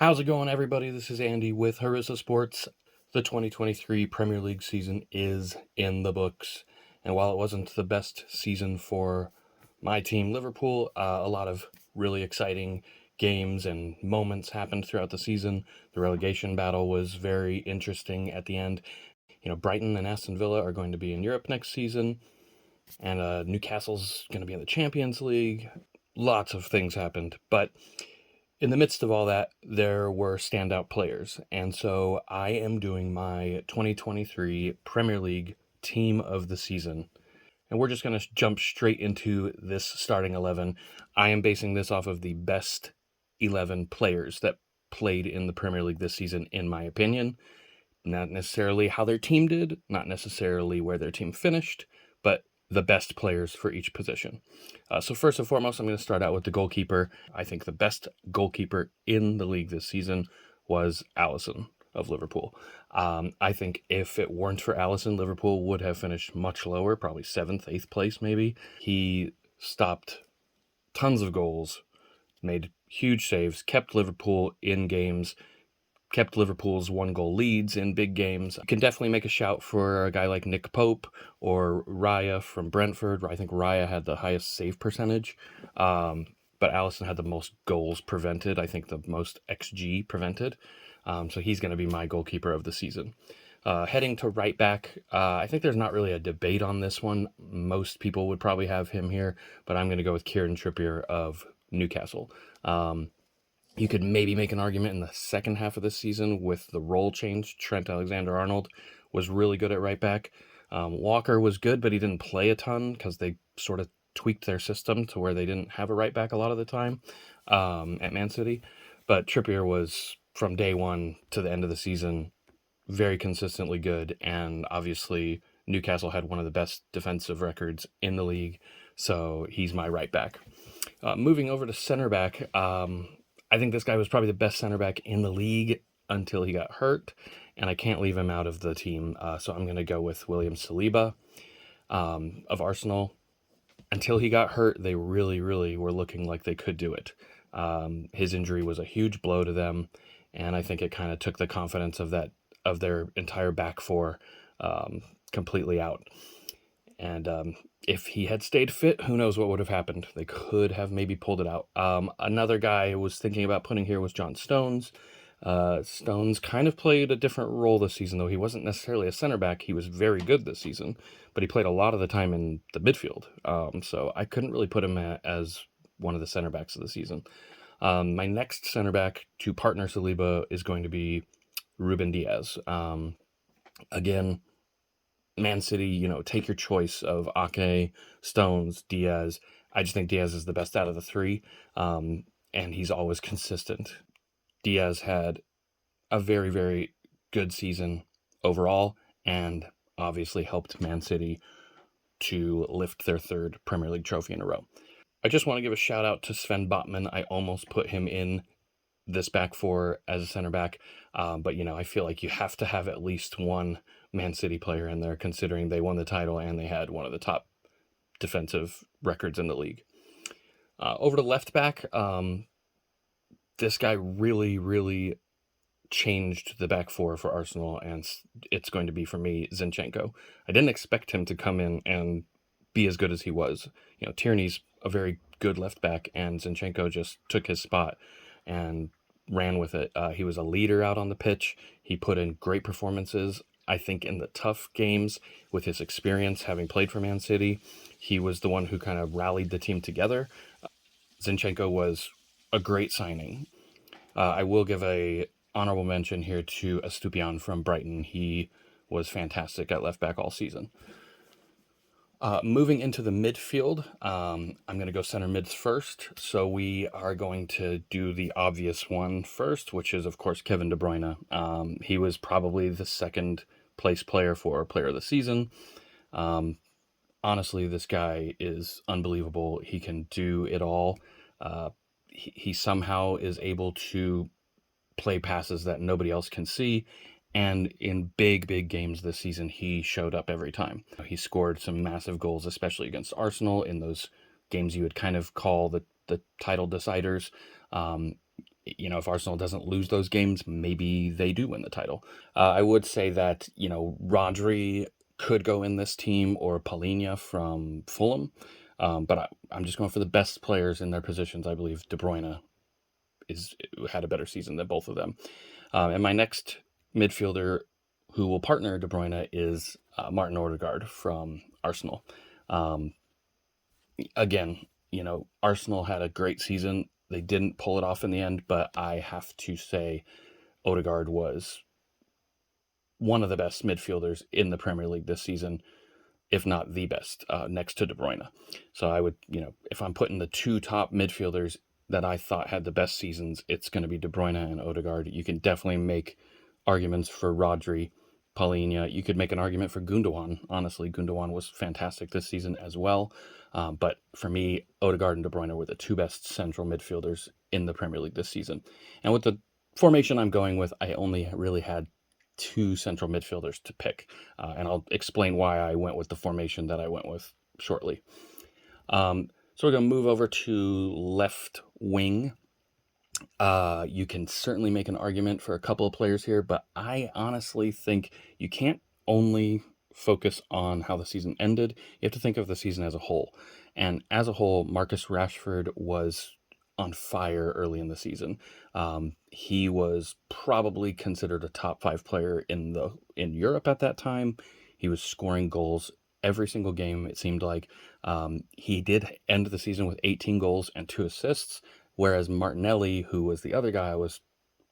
How's it going, everybody? This is Andy with Harissa Sports. The 2023 Premier League season is in the books, and while it wasn't the best season for my team, Liverpool, a lot of really exciting games and moments happened throughout the season. The relegation battle was very interesting at the end. Brighton and Aston Villa are going to be in Europe next season, and Newcastle's going to be in the Champions League. Lots of things happened, but in the midst of all that, there were standout players. And so I am doing my 2023 Premier League Team of the Season. And we're just going to jump straight into this starting 11. I am basing this off of the best 11 players that played in the Premier League this season, in my opinion. Not necessarily how their team did, not necessarily where their team finished, but the best players for each position. So first and foremost, I'm going to start out with the goalkeeper. I think the best goalkeeper in the league this season was Alisson of Liverpool. I think if it weren't for Alisson, Liverpool would have finished much lower, probably 7th, 8th place maybe. He stopped tons of goals, made huge saves, kept Liverpool in games, kept Liverpool's 1-goal leads in big games. You can definitely make a shout for a guy like Nick Pope or Raya from Brentford. I think Raya had the highest save percentage, but Alisson had the most goals prevented. I think the most XG prevented. So he's going to be my goalkeeper of the season. Heading to right back, I think there's not really a debate on this one. Most people would probably have him here, but I'm going to go with Kieran Trippier of Newcastle. You could maybe make an argument in the second half of the season with the role change. Trent Alexander-Arnold was really good at right back. Walker was good, but he didn't play a ton because they sort of tweaked their system to where they didn't have a right back a lot of the time at Man City. But Trippier was, from day one to the end of the season, very consistently good. And obviously, Newcastle had one of the best defensive records in the league, so he's my right back. Moving over to center back, I think this guy was probably the best center back in the league until he got hurt, and I can't leave him out of the team. So I'm going to go with William Saliba of Arsenal. Until he got hurt, they really, really were looking like they could do it. His injury was a huge blow to them, and I think it kind of took the confidence of their entire back four completely out. And if he had stayed fit, who knows what would have happened. They could have maybe pulled it out. Another guy I was thinking about putting here was John Stones. Stones kind of played a different role this season, though. He wasn't necessarily a center back. He was very good this season, but he played a lot of the time in the midfield. So I couldn't really put him as one of the center backs of the season. My next center back to partner Saliba is going to be Ruben Diaz. Again, Man City, take your choice of Ake, Stones, Diaz. I just think Diaz is the best out of the three, and he's always consistent. Diaz had a very, very good season overall, and obviously helped Man City to lift their third Premier League trophy in a row. I just want to give a shout out to Sven Botman. I almost put him in this back four as a center back, but I feel like you have to have at least one Man City player in there, considering they won the title and they had one of the top defensive records in the league. Over to left back, this guy really, really changed the back four for Arsenal, and it's going to be, for me, Zinchenko. I didn't expect him to come in and be as good as he was. Tierney's a very good left back, and Zinchenko just took his spot and ran with it. He was a leader out on the pitch. He put in great performances. I think in the tough games, with his experience having played for Man City, he was the one who kind of rallied the team together. Zinchenko was a great signing. I will give a honorable mention here to Estupiñán from Brighton. He was fantastic at left back all season. Moving into the midfield, I'm going to go center mids first. So we are going to do the obvious one first, which is, of course, Kevin De Bruyne. He was probably the second place player for player of the season. Honestly, this guy is unbelievable. He can do it all. He somehow is able to play passes that nobody else can see. And in big, big games this season, he showed up every time. He scored some massive goals, especially against Arsenal in those games you would kind of call the title deciders. if Arsenal doesn't lose those games, maybe they do win the title. I would say that, Rodri could go in this team, or Palhinha from Fulham. But I'm just going for the best players in their positions. I believe De Bruyne had a better season than both of them. And my next midfielder who will partner De Bruyne is Martin Odegaard from Arsenal. Um, Again, Arsenal had a great season. They didn't pull it off in the end, but I have to say Odegaard was one of the best midfielders in the Premier League this season, if not the best, next to De Bruyne. So I would, if I'm putting the two top midfielders that I thought had the best seasons, it's going to be De Bruyne and Odegaard. You can definitely make arguments for Rodri, Palhinha. You could make an argument for Gundogan. Honestly, Gundogan was fantastic this season as well. But for me, Odegaard and De Bruyne were the two best central midfielders in the Premier League this season. And with the formation I'm going with, I only really had two central midfielders to pick. And I'll explain why I went with the formation that I went with shortly. So we're going to move over to left wing. You can certainly make an argument for a couple of players here, but I honestly think you can't only focus on how the season ended. You have to think of the season as a whole. And as a whole, Marcus Rashford was on fire early in the season. He was probably considered a top 5 player in Europe at that time. He was scoring goals every single game, it seemed like. He did end the season with 18 goals and 2 assists, whereas Martinelli, who was the other guy I was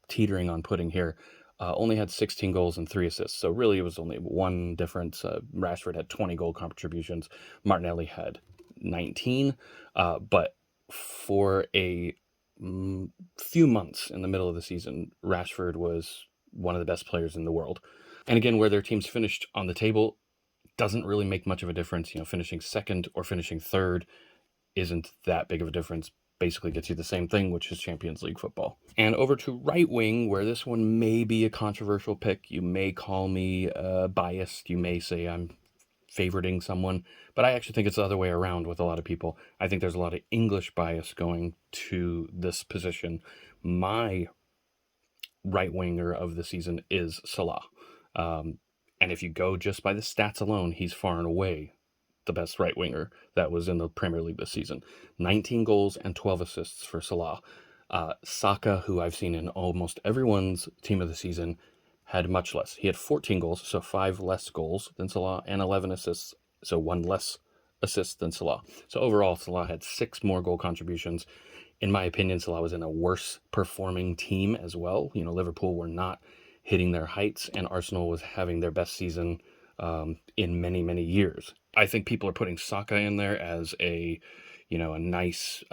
teetering on putting here, only had 16 goals and 3 assists. So really it was only one difference. Rashford had 20 goal contributions. Martinelli had 19. But for a few months in the middle of the season, Rashford was one of the best players in the world. And again, where their teams finished on the table doesn't really make much of a difference. Finishing second or finishing third isn't that big of a difference. Basically gets you the same thing, which is Champions League football. And over to right wing, where this one may be a controversial pick. You may call me biased. You may say I'm favoriting someone, but I actually think it's the other way around with a lot of people. I think there's a lot of English bias going to this position. My right winger of the season is Salah. And if you go just by the stats alone, he's far and away the best right winger that was in the Premier League this season. 19 goals and 12 assists for Salah. Saka, who I've seen in almost everyone's team of the season, had much less. He had 14 goals, so 5 less goals than Salah, and 11 assists, so 1 less assist than Salah. So overall, Salah had 6 more goal contributions. In my opinion, Salah was in a worse performing team as well. Liverpool were not hitting their heights, and Arsenal was having their best season in many, many years. I think people are putting Saka in there as a nice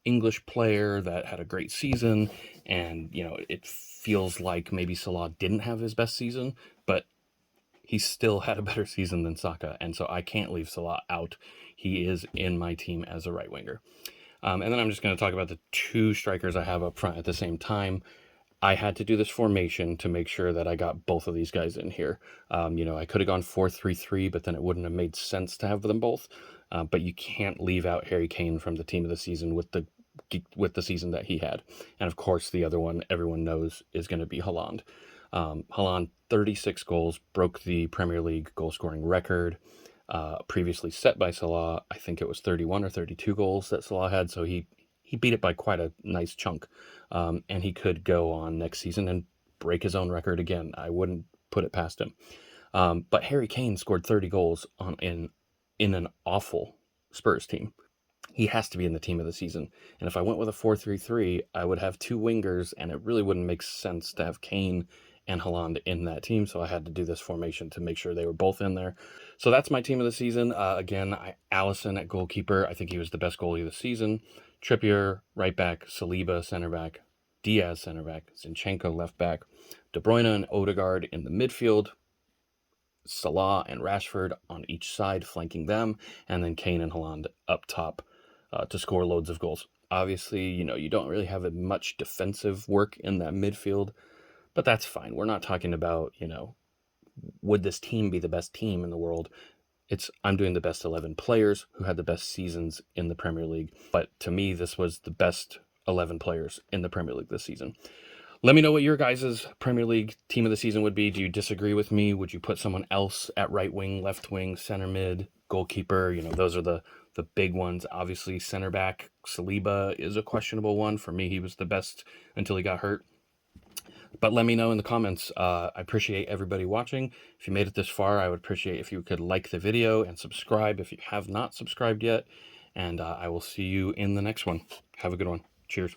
English player that had a great season, and it feels like maybe Salah didn't have his best season, but he still had a better season than Saka, and so I can't leave Salah out. He is in my team as a right winger. And then I'm just going to talk about the 2 strikers I have up front at the same time. I had to do this formation to make sure that I got both of these guys in here. I could have gone 4-3-3, but then it wouldn't have made sense to have them both. But you can't leave out Harry Kane from the team of the season with the season that he had. And of course, the other one everyone knows is going to be Haaland. Haaland, 36 goals, broke the Premier League goal scoring record. Previously set by Salah. I think it was 31 or 32 goals that Salah had, so he beat it by quite a nice chunk. And he could go on next season and break his own record again. I wouldn't put it past him. But Harry Kane scored 30 goals in an awful Spurs team. He has to be in the team of the season. And if I went with a 4-3-3, I would have 2 wingers, and it really wouldn't make sense to have Kane and Haaland in that team, so I had to do this formation to make sure they were both in there. So that's my team of the season. Again, Alisson at goalkeeper. I think he was the best goalie of the season. Trippier, right back. Saliba, center back. Diaz, center back. Zinchenko, left back. De Bruyne and Odegaard in the midfield. Salah and Rashford on each side, flanking them. And then Kane and Haaland up top to score loads of goals. Obviously, you don't really have much defensive work in that midfield, but that's fine. We're not talking about, would this team be the best team in the world? I'm doing the best 11 players who had the best seasons in the Premier League. But to me, this was the best 11 players in the Premier League this season. Let me know what your guys' Premier League team of the season would be. Do you disagree with me? Would you put someone else at right wing, left wing, center mid, goalkeeper? Those are the big ones. Obviously, center back Saliba is a questionable one. For me, he was the best until he got hurt. But let me know in the comments. I appreciate everybody watching. If you made it this far, I would appreciate if you could like the video and subscribe if you have not subscribed yet. And I will see you in the next one. Have a good one. Cheers.